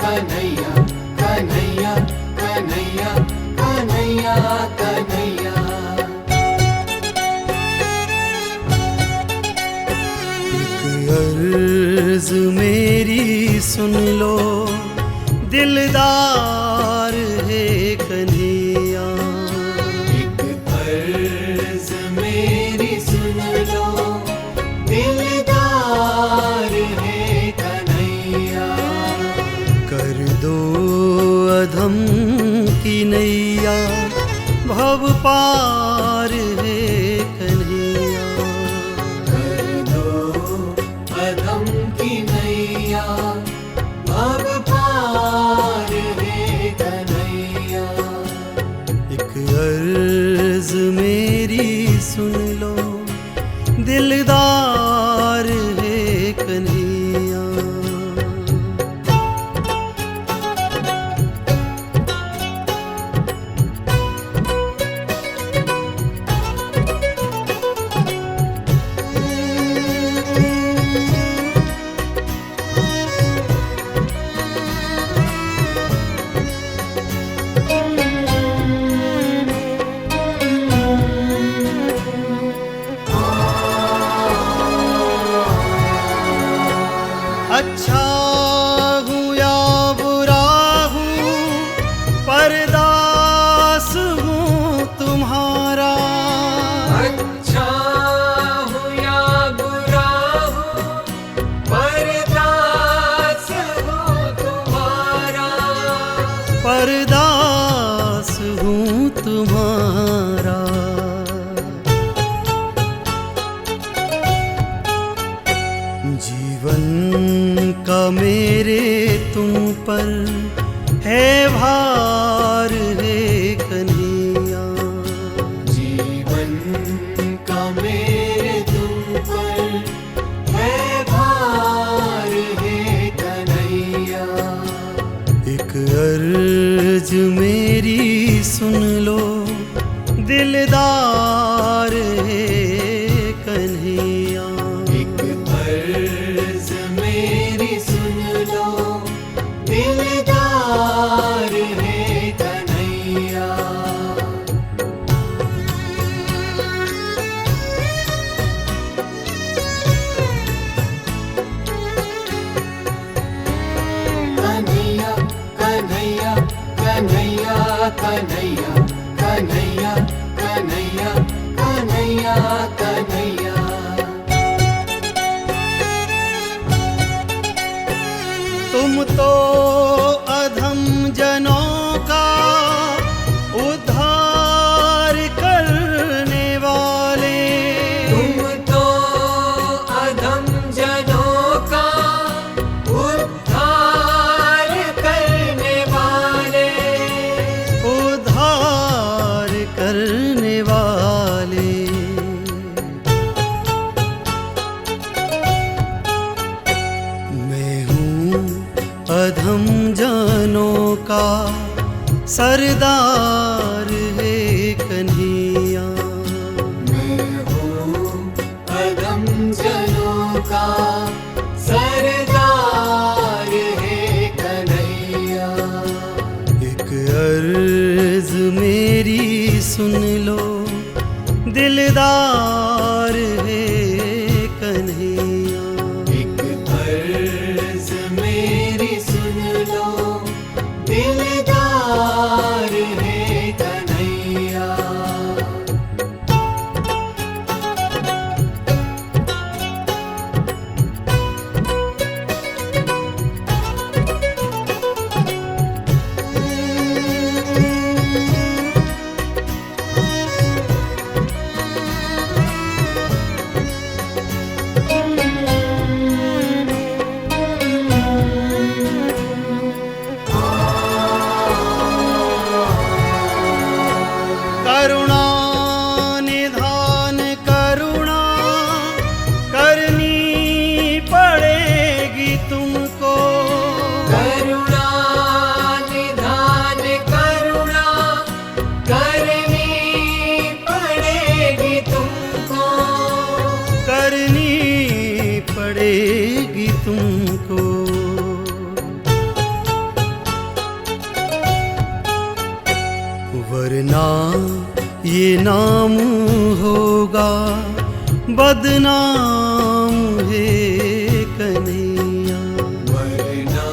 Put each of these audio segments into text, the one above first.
कन्हैया कन्हैया कन्हैया कन्हैया कन्हैया। अर्ज मेरी सुन लो दिलदार है कन्हैया। एक अर्ज मेरी सुन लो दिलदार है कन्हैया। कर दो अधम की नैया भव पार है कन्हैया। कर दो अधम की नैया भव पार है कन्हैया। एक अर्ज मेरी सुन लो दिलदार है कन्हैया। अच्छा हूँ या बुरा हूँ परदास हूँ तुम्हारा। अच्छा हूँ या बुरा हूँ परदास हूँ तुम्हारा। परदास हूँ तुम्हारा। जीवन का मेरे तुम पर है भार है कन्हैया। जीवन का मेरे तुम पर है भार है कन्हैया। एक अर्ज मेरी सुन लो दिलदार है कन्हैया। एक अर्ज मेरी सुन लो दिलदार है कन्हैया। कन्हैया कन्हैया कन्हैया कन्हैया कन्हैया कन्हैया कन्हैया कन्हैया। तुम तो अधम जनों का उद्धार करने वाले। तुम तो अधम जनों का उद्धार करने वाले। उद्धार करने वाले। मैं हूँ अधम जनों का सरदार है कन्हैया। मैं हूँ अधम जनों का सरदार है कन्हैया। एक अर्ज मेरी सुन लो दिलदार है कन्हैया। एक अर्ज मेरी सुन लो दिलदार है कन्हैया। बदनाम है कन्हैया। वरना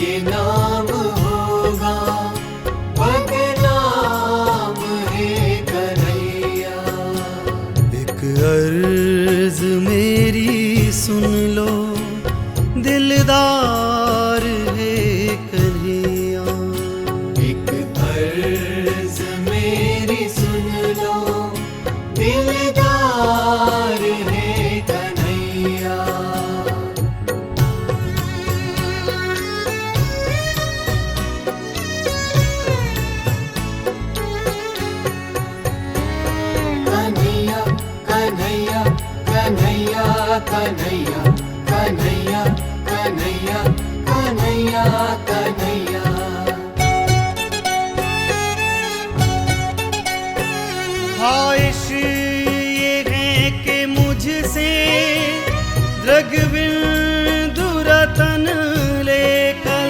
ये नाम होगा बदनाम है कन्हैया। एक अर्ज मेरी सुन लो दिलदार है कन्हैया। एक अर्ज मेरी सुन लो दिलदार है कन्हैया। कन्हैया कन्हैया कन्हैया कन्हैया कन्हैया कन्हैया कन्हैया कन्हैया। ख्वाहिश ये है कि मुझसे द्रगबिंदु रतन लेकर,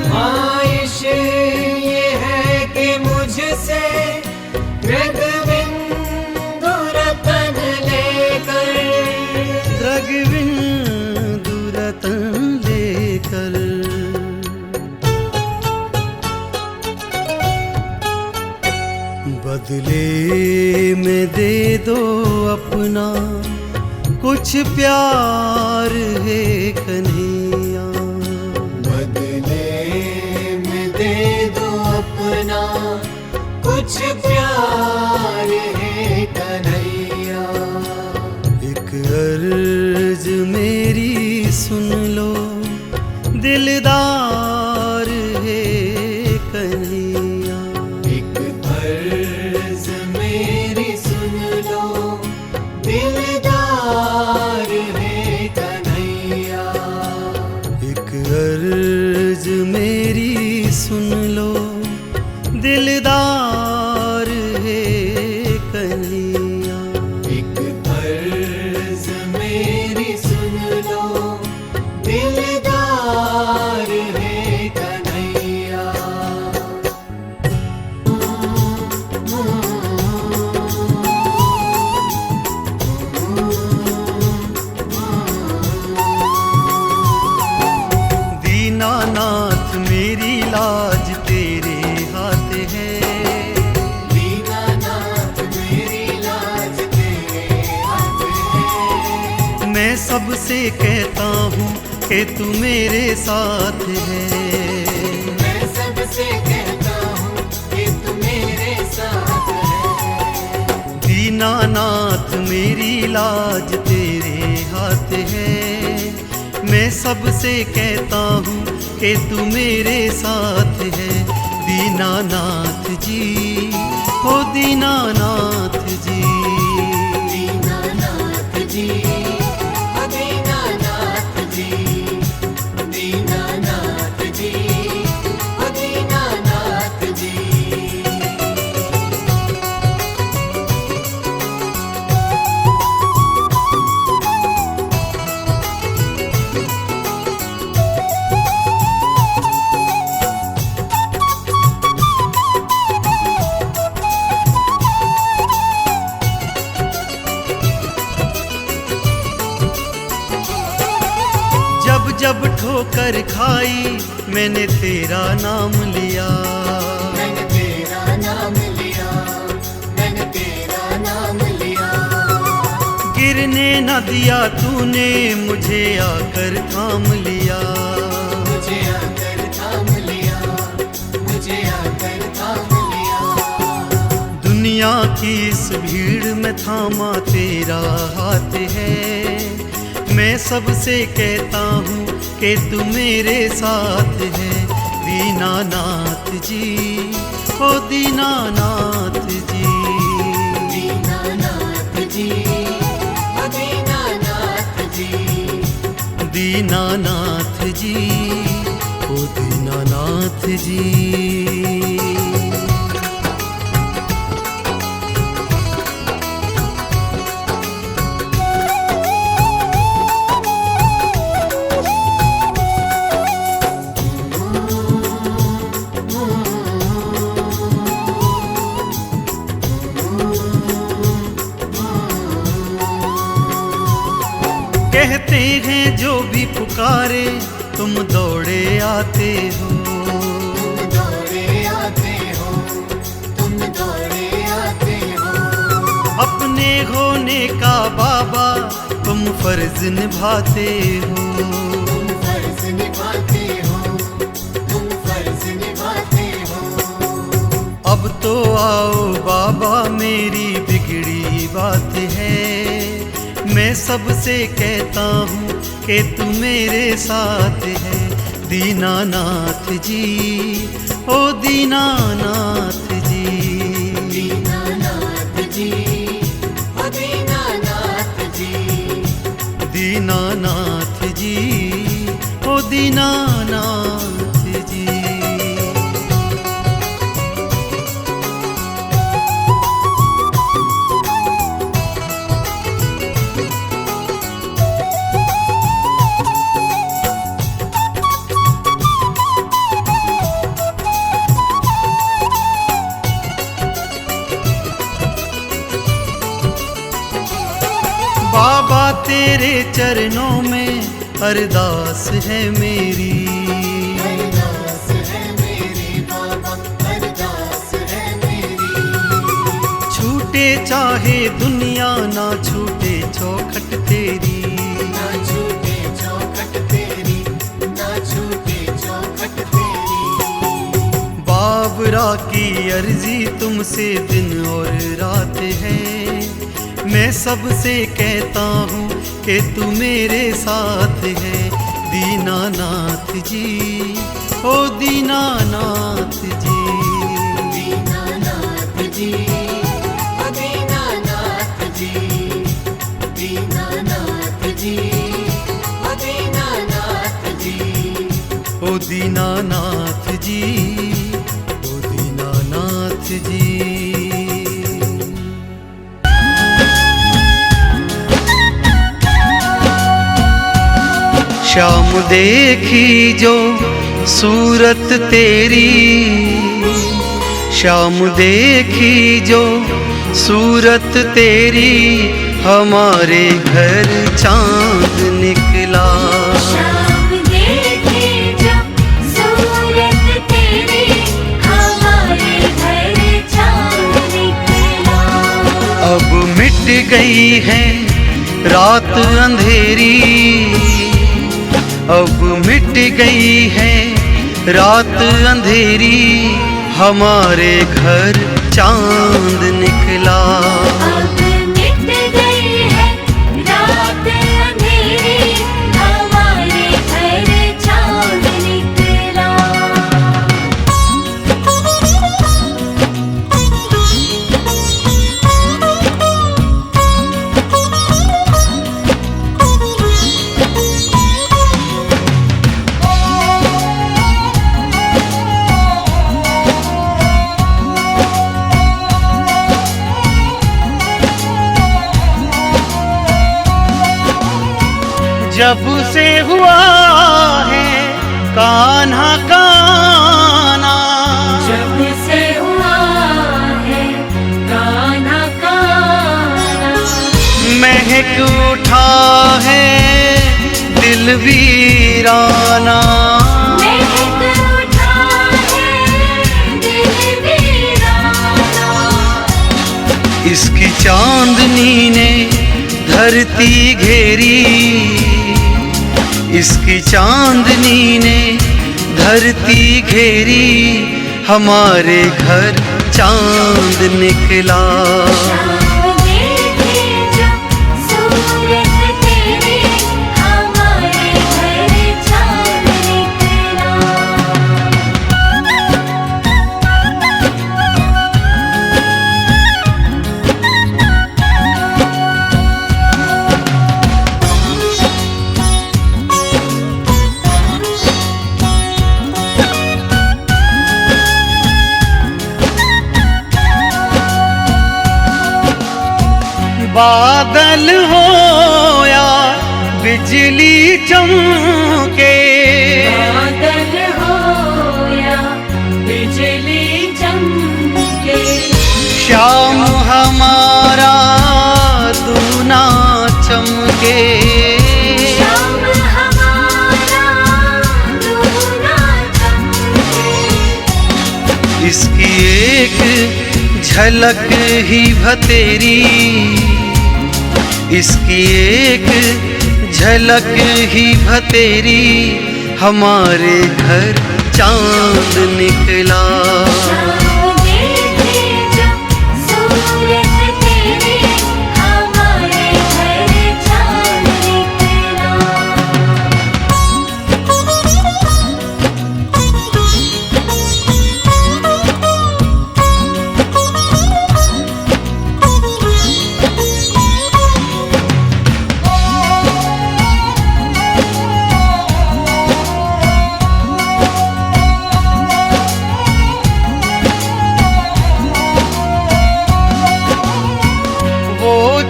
ख्वाहिश ये है कि मुझसे द्रगबिंदु रतन लेकर, द्रगबिंदु रतन लेकर। बदले में दे दो अपना कुछ प्यार है कन्हैया। बदले में दे दो अपना कुछ प्यार है कन्हैया। एक अर्ज मेरी सुन लो दिलदार है कन्हैया। एक अर्ज मेरी सुन लो दिलदार है कन्हैया। एक अर्ज मेरी सुन लो दिलदार है कन्हैया। एक अर्ज मेरी सुन लो दिलदार है कन्हैया। दीनानाथ मेरी लाज तेरे हाथ है। दीनानाथ मेरी लाज तेरे हाथ है। मैं सबसे कहता हूँ कि तू मेरे साथ है। मैं सबसे कहता हूँ कि तू मेरे साथ है। दीनानाथ मेरी लाज तेरे हाथ है। मैं सबसे कहता हूँ कि तू मेरे साथ है। दीनानाथ जी, ओ दीनानाथ जी। दीनानाथ जी, ओ दीनानाथ जी, दीनानाथ जी, ओ दीनानाथ जी। जब जब ठोकर खाई मैंने तेरा नाम लिया। मैंने तेरा नाम लिया, मैंने तेरा नाम लिया। गिरने न दिया तूने मुझे आकर थाम लिया। मुझे आकर थाम लिया, मुझे आकर थाम लिया। दुनिया की इस भीड़ में थामा तेरा हाथ है। मैं सबसे कहता हूँ कि तू मेरे साथ है। दीनानाथ जी, ओ दीनानाथ जी। दीनानाथ जी, ओ दीनानाथ जी। दीनानाथ जी, ओ दीनानाथ जी। कहते हैं जो भी पुकारे तुम दौड़े आते हो, तुम दौड़े आते हो, तुम दौड़े आते हो। अपने होने का बाबा तुम फर्ज निभाते हो, तुम फर्ज निभाते हो, तुम फर्ज निभाते हो। अब तो आओ बाबा मेरी बिगड़ी बात है, मैं सबसे कहता हूँ कि तू मेरे साथ है। दीनानाथ जी, ओ दीनानाथ जी, दीनानाथ जी, ओ दीनानाथ जी, दीनानाथ जी, ओ दीनानाथ जी। बाबा तेरे चरणों में अरदास है मेरी, अरदास है मेरी बाबा, अरदास है मेरी। छूटे चाहे दुनिया ना छूटे चौखट तेरी, ना छूटे चौखट तेरी, ना छूटे चौखट तेरी। बाबरा की अर्जी तुमसे दिन और रात है, मैं सबसे कहता हूँ कि तू मेरे साथ है। दीनानाथ जी, ओ दीनानाथ जी, दीनानाथ जी, ओ दीनानाथ जी, दीनानाथ जी, ओ दीनानाथ जी, ओ दीनानाथ जी, ओ दीनानाथ जी। शाम देखी जो सूरत तेरी, शाम देखी जो सूरत तेरी, हमारे घर चांद निकला। शाम देखे जब सूरत तेरी, हमारे घर चाँद निकला। अब मिट गई है रात अंधेरी, अब मिट गई है रात अंधेरी, हमारे घर चांद निकला। अब मिट गई है रात अंधेरी, हमारे घर चाँद निकला। जब से हुआ है कान्हा काना, जब से हुआ है कान्हा काना, महक उठा है दिल वीराना। महक उठा है दिल वीराना। इसकी चांदनी ने धरती घेरी, इसकी चांदनी ने धरती घेरी, हमारे घर चांद निकला। शाम देखे जब सूरत तेरी, हमारे घर चाँद निकला। बादल हो या बिजली चमके, बादल हो या बिजली चमके, शाम हमारा दूना चमके। झलक ही भतेरी, इसकी एक झलक ही भतेरी, हमारे घर चांद निकला।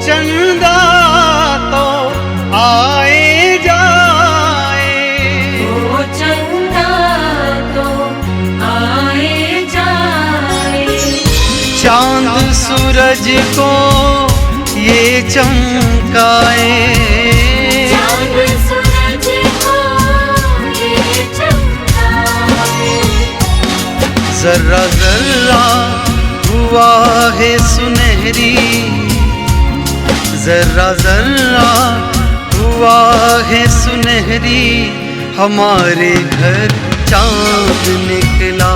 चंदा तो आए जाए, वो चंदा तो आए जाए, चांद सूरज को ये चमकाए, चांद सूरज को ये चमकाए। जर्रा जर्रा हुआ है सुनहरी, जर्रा जर्रा हुआ है सुनहरी, हमारे घर चांद निकला।